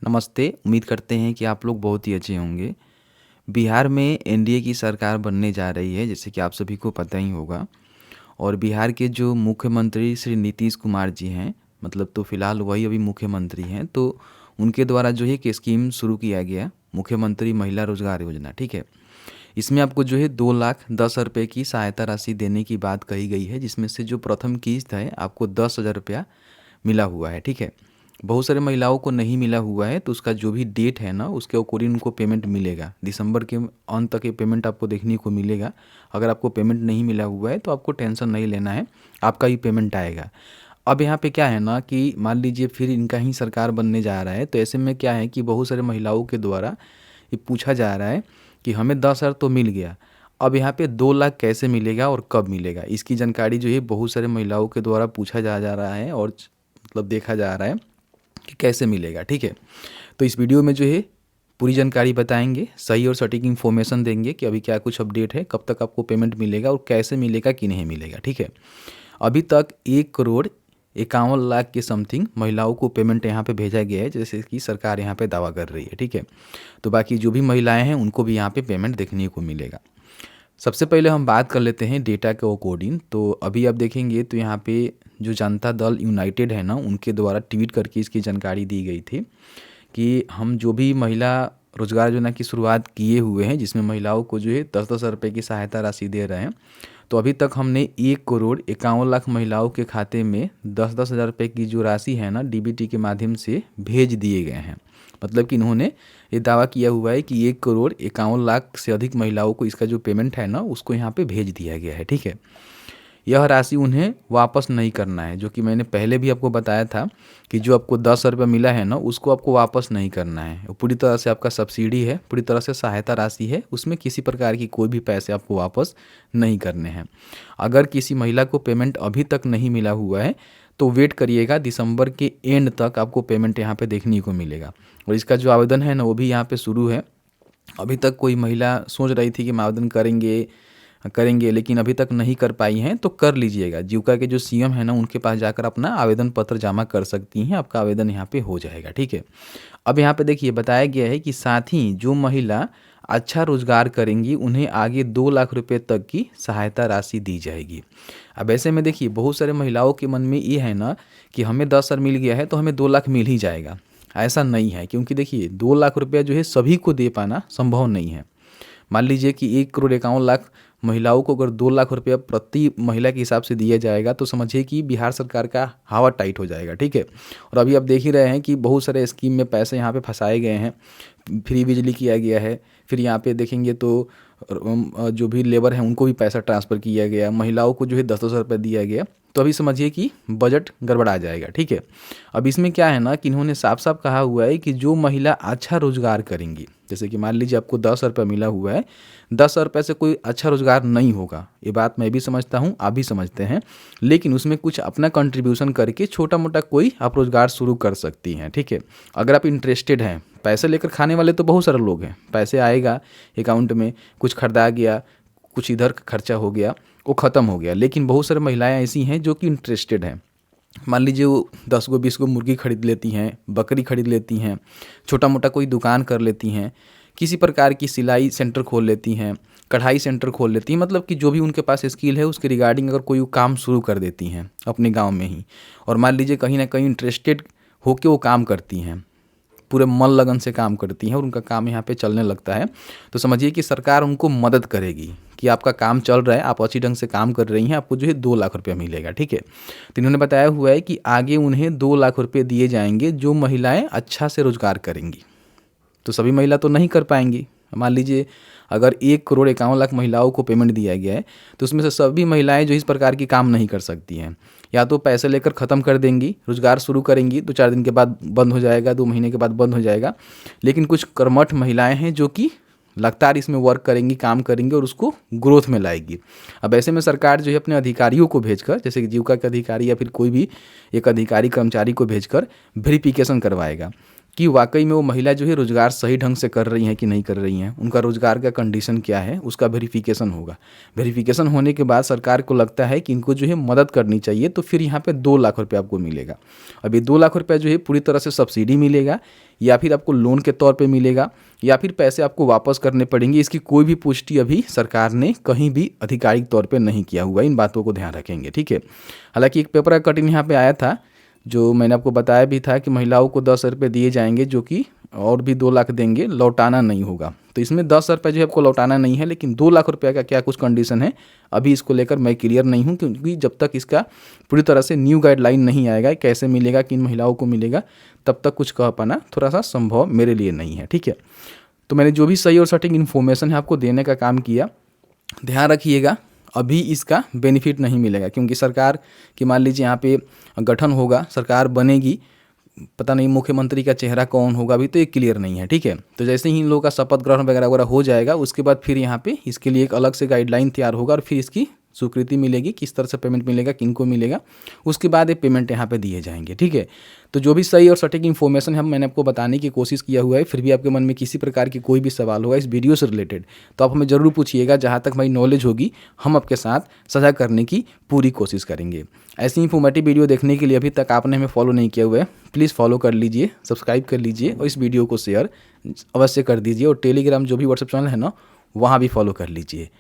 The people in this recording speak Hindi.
नमस्ते। उम्मीद करते हैं कि आप लोग बहुत ही अच्छे होंगे। बिहार में एनडीए की सरकार बनने जा रही है, जैसे कि आप सभी को पता ही होगा। और बिहार के जो मुख्यमंत्री श्री नीतीश कुमार जी हैं, मतलब तो फ़िलहाल वही अभी मुख्यमंत्री हैं, तो उनके द्वारा जो है एक स्कीम शुरू किया गया, मुख्यमंत्री महिला रोजगार योजना। ठीक है, इसमें आपको जो है 2,10,000 की सहायता राशि देने की बात कही गई है, जिसमें से जो प्रथम किस्त है आपको 10,000 रुपया मिला हुआ है। ठीक है, बहुत सारे महिलाओं को नहीं मिला हुआ है, तो उसका जो भी डेट है ना, उसके अकॉर्डिंग उनको पेमेंट मिलेगा। दिसंबर के अंत तक ये पेमेंट आपको देखने को मिलेगा। अगर आपको पेमेंट नहीं मिला हुआ है तो आपको टेंशन नहीं लेना है, आपका ही पेमेंट आएगा। अब यहाँ पे क्या है ना कि मान लीजिए फिर इनका ही सरकार बनने जा रहा है, तो ऐसे में क्या है कि बहुत सारे महिलाओं के द्वारा ये पूछा जा रहा है कि हमें 10,000 तो मिल गया, अब यहाँ पे 2 लाख कैसे मिलेगा और कब मिलेगा। इसकी जानकारी जो है बहुत सारे महिलाओं के द्वारा पूछा जा रहा है और मतलब देखा जा रहा है कि कैसे मिलेगा। ठीक है, तो इस वीडियो में जो है पूरी जानकारी बताएंगे, सही और सटीक इन्फॉर्मेशन देंगे कि अभी क्या कुछ अपडेट है, कब तक आपको पेमेंट मिलेगा और कैसे मिलेगा कि नहीं मिलेगा। ठीक है, अभी तक 1,51,00,000 के समथिंग महिलाओं को पेमेंट यहाँ पे भेजा गया है, जैसे कि सरकार यहाँ पे दावा कर रही है। ठीक है, तो बाकी जो भी महिलाएं हैं उनको भी यहाँ पे पेमेंट देखने को मिलेगा। सबसे पहले हम बात कर लेते हैं डेटा के अकॉर्डिंग। तो अभी आप देखेंगे तो यहाँ पे जो जनता दल यूनाइटेड है ना, उनके द्वारा ट्वीट करके इसकी जानकारी दी गई थी कि हम जो भी महिला रोजगार योजना की शुरुआत किए हुए हैं, जिसमें महिलाओं को जो है 10,000 रुपये की सहायता राशि दे रहे हैं, तो अभी तक हमने 1,51,00,000 महिलाओं के खाते में 10,000 रुपये की जो राशि है ना, डीबीटी के माध्यम से भेज दिए गए हैं। मतलब कि इन्होंने ये दावा किया हुआ है कि 1,51,00,000 से अधिक महिलाओं को इसका जो पेमेंट है ना, उसको यहाँ पे भेज दिया गया है। ठीक है, यह राशि उन्हें वापस नहीं करना है, जो कि मैंने पहले भी आपको बताया था कि जो आपको 10,000 रुपये मिला है ना, उसको आपको वापस नहीं करना है। वो पूरी तरह से आपका सब्सिडी है, पूरी तरह से सहायता राशि है, उसमें किसी प्रकार की कोई भी पैसे आपको वापस नहीं करने हैं। अगर किसी महिला को पेमेंट अभी तक नहीं मिला हुआ है तो वेट करिएगा, दिसंबर के एंड तक आपको पेमेंट यहाँ पे देखने को मिलेगा। और इसका जो आवेदन है ना, वो भी यहाँ पे शुरू है। अभी तक कोई महिला सोच रही थी कि हम आवेदन करेंगे लेकिन अभी तक नहीं कर पाई हैं, तो कर लीजिएगा। जीविका के जो सीएम है ना, उनके पास जाकर अपना आवेदन पत्र जमा कर सकती हैं, आपका आवेदन यहाँ पे हो जाएगा। ठीक है, अब यहाँ पे देखिए बताया गया है कि साथ ही जो महिला अच्छा रोजगार करेंगी उन्हें आगे 2 लाख रुपए तक की सहायता राशि दी जाएगी। अब ऐसे में देखिए बहुत सारे महिलाओं के मन में ये है ना कि हमें 10,000 मिल गया है तो हमें 2 लाख मिल ही जाएगा। ऐसा नहीं है, क्योंकि देखिए 2 लाख रुपया जो है सभी को दे पाना संभव नहीं है। मान लीजिए कि 1,51,00,000 महिलाओं को अगर 2 लाख रुपया प्रति महिला के हिसाब से दिया जाएगा, तो समझिए कि बिहार सरकार का हवा टाइट हो जाएगा। ठीक है, और अभी आप देख ही रहे हैं कि बहुत सारे स्कीम में पैसे यहाँ पे फंसाए गए हैं। फ्री बिजली किया गया है, फिर यहाँ पे देखेंगे तो जो भी लेबर हैं उनको भी पैसा ट्रांसफ़र किया गया, महिलाओं को जो है 10,000 रुपये दिया गया। तो अभी समझिए कि बजट गड़बड़ा जाएगा। ठीक है, अब इसमें क्या है ना कि इन्होंने साफ साफ कहा हुआ है कि जो महिला अच्छा रोजगार करेंगी, जैसे कि मान लीजिए आपको 10,000 रुपये मिला हुआ है, 10,000 रुपये से कोई अच्छा रोजगार नहीं होगा, ये बात मैं भी समझता हूँ, आप भी समझते हैं। लेकिन उसमें कुछ अपना कंट्रीब्यूशन करके छोटा मोटा कोई आप रोजगार शुरू कर सकती हैं। ठीक है, अगर आप इंटरेस्टेड हैं। पैसे लेकर खाने वाले तो बहुत सारे लोग हैं, पैसे आएगा अकाउंट में, कुछ खरीदा गया, कुछ इधर खर्चा हो गया, वो ख़त्म हो गया। लेकिन बहुत सारी महिलाएं ऐसी हैं जो कि इंटरेस्टेड हैं। मान लीजिए वो 10 गो 20 गो मुर्गी खरीद लेती हैं, बकरी खरीद लेती हैं, छोटा मोटा कोई दुकान कर लेती हैं, किसी प्रकार की सिलाई सेंटर खोल लेती हैं, कढ़ाई सेंटर खोल लेती हैं। मतलब कि जो भी उनके पास स्किल है उसके रिगार्डिंग अगर कोई काम शुरू कर देती हैं अपने गाँव में ही, और मान लीजिए कहीं ना कहीं इंटरेस्टेड होकर वो काम करती हैं, पूरे मन लगन से काम करती हैं और उनका काम यहाँ पे चलने लगता है, तो समझिए कि सरकार उनको मदद करेगी कि आपका काम चल रहा है, आप अच्छी ढंग से काम कर रही हैं, आपको जो है 2 लाख रुपया मिलेगा। ठीक है, तो इन्होंने बताया हुआ है कि आगे उन्हें 2 लाख रुपये दिए जाएंगे जो महिलाएं अच्छा से रोजगार करेंगी। तो सभी महिला तो नहीं कर पाएंगी। मान लीजिए अगर 1,51,00,000 महिलाओं को पेमेंट दिया गया है, तो उसमें से सभी महिलाएं जो इस प्रकार की काम नहीं कर सकती हैं, या तो पैसे लेकर ख़त्म कर देंगी, रोजगार शुरू करेंगी, 2-4 दिन के बाद बंद हो जाएगा, 2 महीने के बाद बंद हो जाएगा। लेकिन कुछ कर्मठ महिलाएं हैं जो कि लगातार इसमें वर्क करेंगी, काम करेंगी और उसको ग्रोथ में लाएगी। अब ऐसे में सरकार जो है अपने अधिकारियों को भेजकर, जैसे कि जीविका के अधिकारी या फिर कोई भी एक अधिकारी कर्मचारी को भेजकर वेरिफिकेशन करवाएगा कि वाकई में वो महिला जो है रोज़गार सही ढंग से कर रही हैं कि नहीं कर रही हैं, उनका रोज़गार का कंडीशन क्या है, उसका वेरिफिकेशन होगा। वेरिफिकेशन होने के बाद सरकार को लगता है कि इनको जो है मदद करनी चाहिए, तो फिर यहाँ पे 2 लाख रुपये आपको मिलेगा। अब ये 2 लाख रुपये जो है पूरी तरह से सब्सिडी मिलेगा, या फिर आपको लोन के तौर पे मिलेगा, या फिर पैसे आपको वापस करने पड़ेंगे। इसकी कोई भी पुष्टि अभी सरकार ने कहीं भी आधिकारिक तौर पे नहीं किया हुआ है, इन बातों को ध्यान रखेंगे, ठीक है। हालांकि एक पेपर का कटिंग यहाँ पे आया था, जो मैंने आपको बताया भी था कि महिलाओं को 10 रुपये दिए जाएंगे, जो कि और भी 2 लाख देंगे, लौटाना नहीं होगा। तो इसमें 10 रुपये जो है आपको लौटाना नहीं है, लेकिन 2 लाख रुपये का क्या कुछ कंडीशन है, अभी इसको लेकर मैं क्लियर नहीं हूँ, क्योंकि जब तक इसका पूरी तरह से न्यू गाइडलाइन नहीं आएगा, कैसे मिलेगा, किन महिलाओं को मिलेगा, तब तक कुछ कह पाना थोड़ा सा संभव मेरे लिए नहीं है, ठीक है। तो मैंने जो भी सही और सटीक इन्फॉर्मेशन है आपको देने का काम किया। ध्यान रखिएगा, अभी इसका बेनिफिट नहीं मिलेगा, क्योंकि सरकार की मान लीजिए यहाँ पे गठन होगा, सरकार बनेगी, पता नहीं मुख्यमंत्री का चेहरा कौन होगा, अभी तो ये क्लियर नहीं है, ठीक है। तो जैसे ही इन लोगों का शपथ ग्रहण वगैरह वगैरह हो जाएगा, उसके बाद फिर यहाँ पे इसके लिए एक अलग से गाइडलाइन तैयार होगा, और फिर इसकी स्वीकृति मिलेगी, किस तरह से पेमेंट मिलेगा, किनको मिलेगा, उसके बाद ये पेमेंट यहाँ पे दिए जाएंगे, ठीक है। तो जो भी सही और सटीक इन्फॉर्मेशन है मैंने आपको बताने की कोशिश किया हुआ है। फिर भी आपके मन में किसी प्रकार की कोई भी सवाल होगा इस वीडियो से रिलेटेड, तो आप हमें ज़रूर पूछिएगा। जहाँ तक हमारी नॉलेज होगी हम आपके साथ साझा करने की पूरी कोशिश करेंगे। ऐसी इन्फॉर्मेटिव वीडियो देखने के लिए अभी तक आपने हमें फॉलो नहीं किया हुआ है, प्लीज़ फॉलो कर लीजिए, सब्सक्राइब कर लीजिए, और इस वीडियो को शेयर अवश्य कर दीजिए। और टेलीग्राम जो भी व्हाट्सएप चैनल है ना, वहाँ भी फॉलो कर लीजिए।